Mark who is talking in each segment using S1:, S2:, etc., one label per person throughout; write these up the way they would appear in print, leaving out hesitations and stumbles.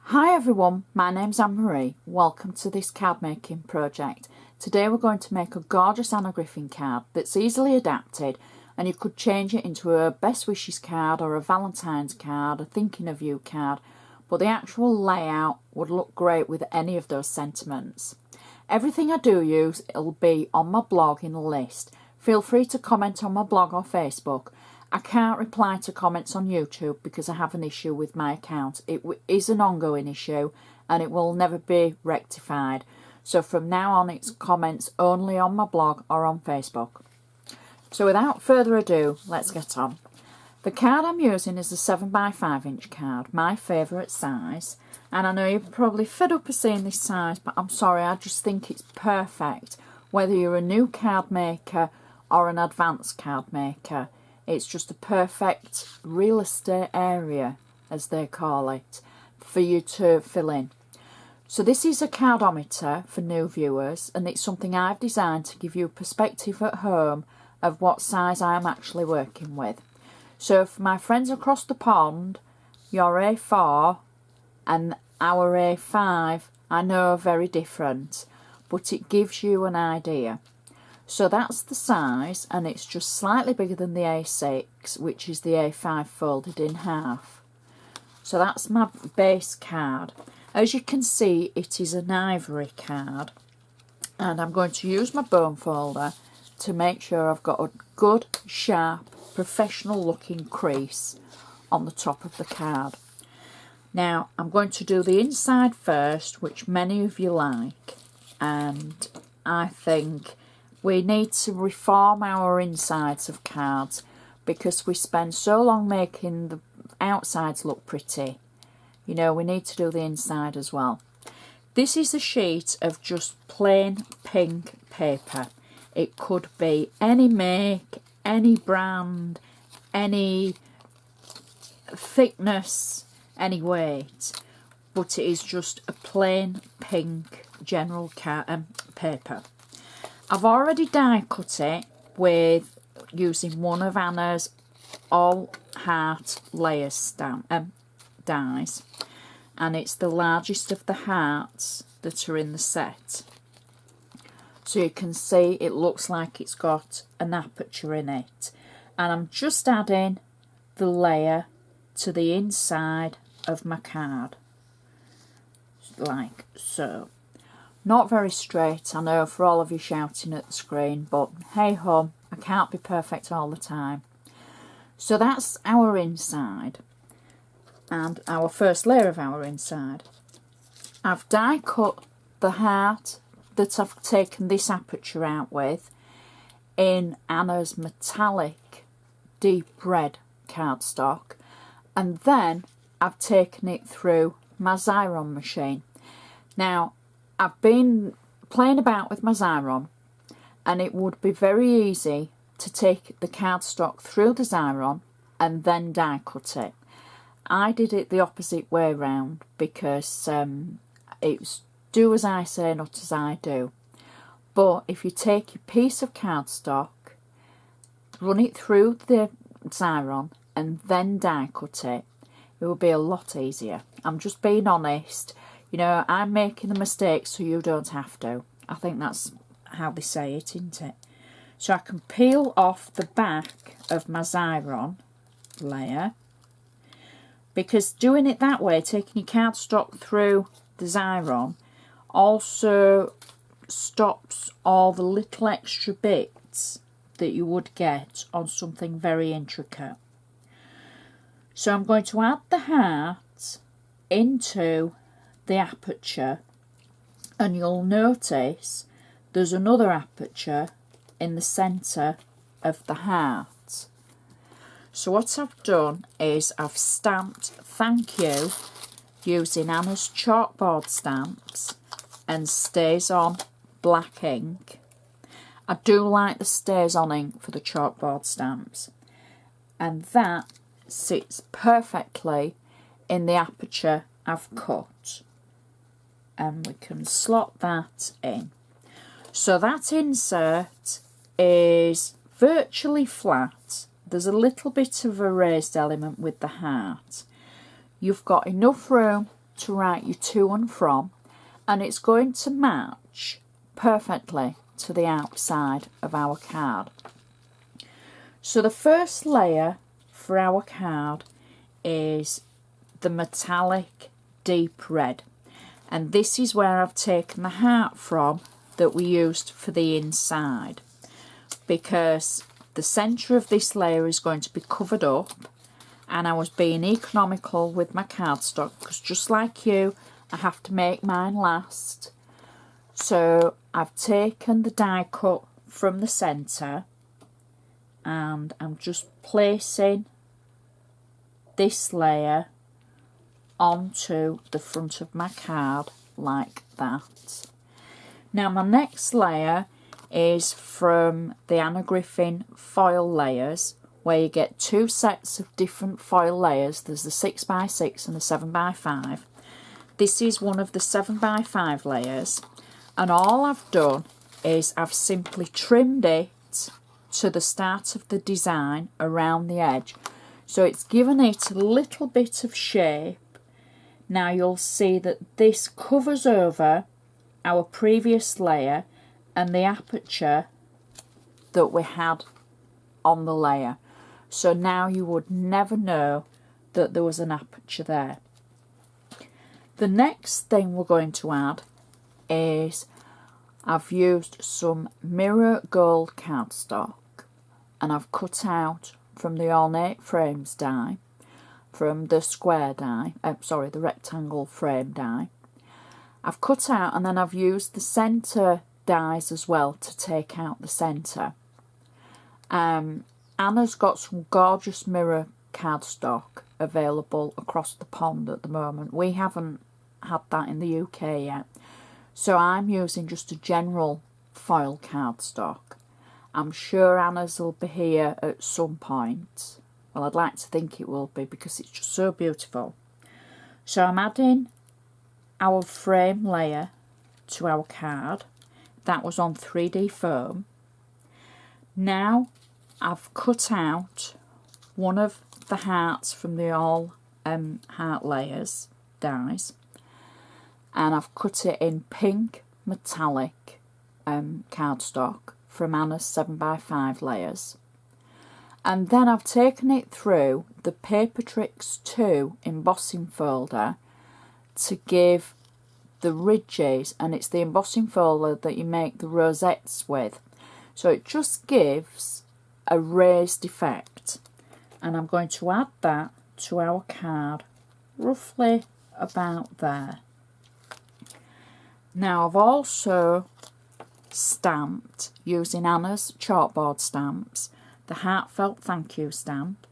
S1: Hi everyone, my name's Anne-Marie. Welcome to this card making project. Today we're going to make a gorgeous Anna Griffin card that's easily adapted, and you could change it into a best wishes card or a Valentine's card, a thinking of you card, but the actual layout would look great with any of those sentiments. Everything I do use, it'll be on my blog in a list. Feel free to comment on my blog or Facebook. I can't reply to comments on YouTube because I have an issue with my account. It is an ongoing issue and it will never be rectified. So from now on it's comments only on my blog or on Facebook. So without further ado, let's get on. The card I'm using is a 7x5 inch card, my favourite size. And I know you're probably fed up of seeing this size, but I'm sorry, I just think it's perfect. Whether you're a new card maker or an advanced card maker, it's just a perfect real estate area, as they call it, for you to fill in. So this is a cardometer for new viewers, and it's something I've designed to give you perspective at home of what size I am actually working with. So for my friends across the pond, your A4 and our A5, I know are very different, but it gives you an idea. So that's the size, and it's just slightly bigger than the A6, which is the A5 folded in half. So that's my base card. As you can see, it is an ivory card, and I'm going to use my bone folder to make sure I've got a good, sharp, professional looking crease on the top of the card. Now I'm going to do the inside first, which many of you like, and I think we need to reform our insides of cards because we spend so long making the outsides look pretty. You know, we need to do the inside as well. This is a sheet of just plain pink paper. It could be any make, any brand, any thickness, any weight, but it is just a plain pink general paper. I've already die cut it with using one of Anna's all heart layers dies, and it's the largest of the hearts that are in the set. So you can see it looks like it's got an aperture in it, and I'm just adding the layer to the inside of my card like so. Not very straight, I know, for all of you shouting at the screen, but hey ho, I can't be perfect all the time. So that's our inside, and our first layer of our inside. I've die cut the heart that I've taken this aperture out with in Anna's metallic deep red cardstock, and then I've taken it through my Xyron machine. Now I've been playing about with my Xyron, and it would be very easy to take the cardstock through the Xyron and then die cut it. I did it the opposite way round because it's do as I say, not as I do. But if you take your piece of cardstock, run it through the Xyron and then die cut it, it will be a lot easier. I'm just being honest. You know, I'm making a mistake so you don't have to. I think that's how they say it, isn't it? So I can peel off the back of my Xyron layer, because doing it that way, taking your cardstock through the Xyron, also stops all the little extra bits that you would get on something very intricate. So I'm going to add the heart into the aperture, and you'll notice there's another aperture in the centre of the heart. So what I've done is I've stamped thank you using Anna's chalkboard stamps and stays on black ink. I do like the stays on ink for the chalkboard stamps, and that sits perfectly in the aperture I've cut, and we can slot that in. So that insert is virtually flat. There's a little bit of a raised element with the heart. You've got enough room to write your to and from, and it's going to match perfectly to the outside of our card. So the first layer for our card is the metallic deep red, and this is where I've taken the heart from that we used for the inside, because the centre of this layer is going to be covered up, and I was being economical with my cardstock because just like you, I have to make mine last. So I've taken the die cut from the centre and I'm just placing this layer onto the front of my card like that. Now my next layer is from the Anna Griffin foil layers, where you get two sets of different foil layers. There's the 6x6 and the 7x5. This is one of the 7x5 layers, and all I've done is I've simply trimmed it to the start of the design around the edge, so it's given it a little bit of shape. Now you'll see that this covers over our previous layer and the aperture that we had on the layer. So now you would never know that there was an aperture there. The next thing we're going to add is I've used some mirror gold cardstock, and I've cut out from the ornate frames die, from the square die, the rectangle frame die. I've cut out, and then I've used the centre dies as well to take out the centre. Anna's got some gorgeous mirror cardstock available across the pond at the moment. We haven't had that in the UK yet, so I'm using just a general foil cardstock. I'm sure Anna's will be here at some point. Well, I'd like to think it will be because it's just so beautiful. So I'm adding our frame layer to our card. That was on 3D foam. Now I've cut out one of the hearts from the all heart layers dies, and I've cut it in pink metallic cardstock from Anna's 7x5 layers, and then I've taken it through the Paper Tricks 2 embossing folder to give the ridges, and it's the embossing folder that you make the rosettes with, so it just gives a raised effect, and I'm going to add that to our card roughly about there. Now I've also stamped using Anna's chalkboard stamps the heartfelt thank you stamp,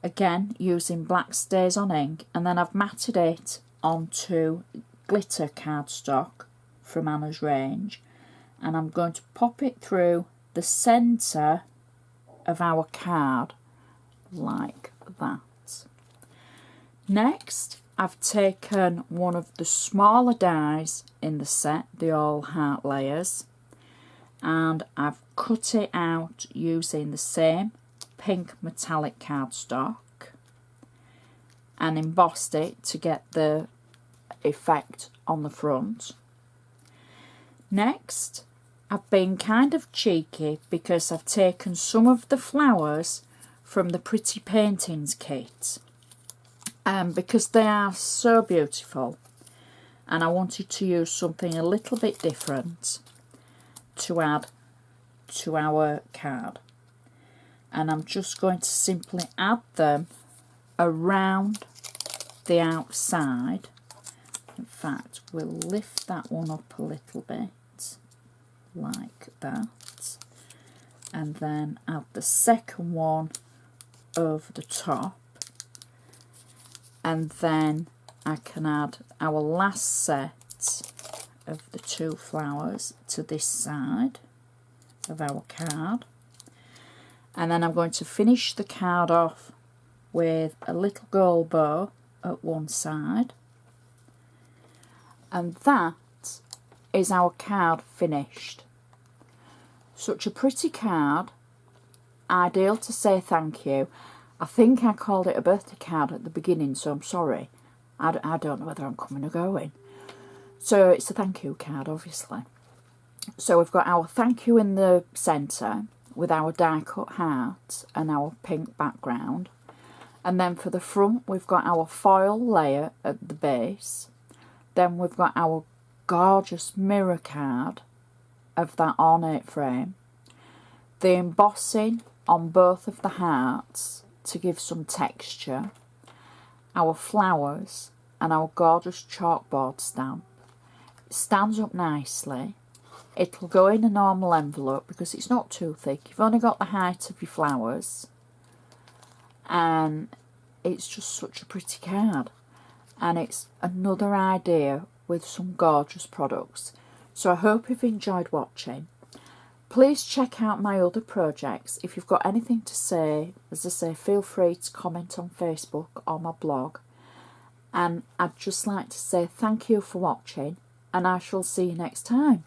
S1: again using black stays on ink, and then I've matted it onto glitter cardstock from Anna's range, and I'm going to pop it through the centre of our card like that. Next, I've taken one of the smaller dies in the set, the all heart layers, and I've cut it out using the same pink metallic cardstock and embossed it to get the effect on the front. Next, I've been kind of cheeky because I've taken some of the flowers from the Pretty Paintings kit, because they are so beautiful, and I wanted to use something a little bit different to add to our card, and I'm just going to simply add them around the outside. In fact, we'll lift that one up a little bit like that, and then add the second one over the top, and then I can add our last set of the two flowers to this side of our card, and then I'm going to finish the card off with a little gold bow at one side, and that is our card finished. Such a pretty card, ideal to say thank you. I think I called it a birthday card at the beginning, so I'm sorry, I don't know whether I'm coming or going. So it's a thank you card, obviously. So we've got our thank you in the centre with our die cut heart and our pink background. And then for the front, we've got our foil layer at the base. Then we've got our gorgeous mirror card of that ornate frame. The embossing on both of the hearts to give some texture. Our flowers and our gorgeous chalkboard stamp. It stands up nicely. It'll go in a normal envelope because it's not too thick. You've only got the height of your flowers. And it's just such a pretty card. And it's another idea with some gorgeous products. So I hope you've enjoyed watching. Please check out my other projects. If you've got anything to say, as I say, feel free to comment on Facebook or my blog. And I'd just like to say thank you for watching, and I shall see you next time.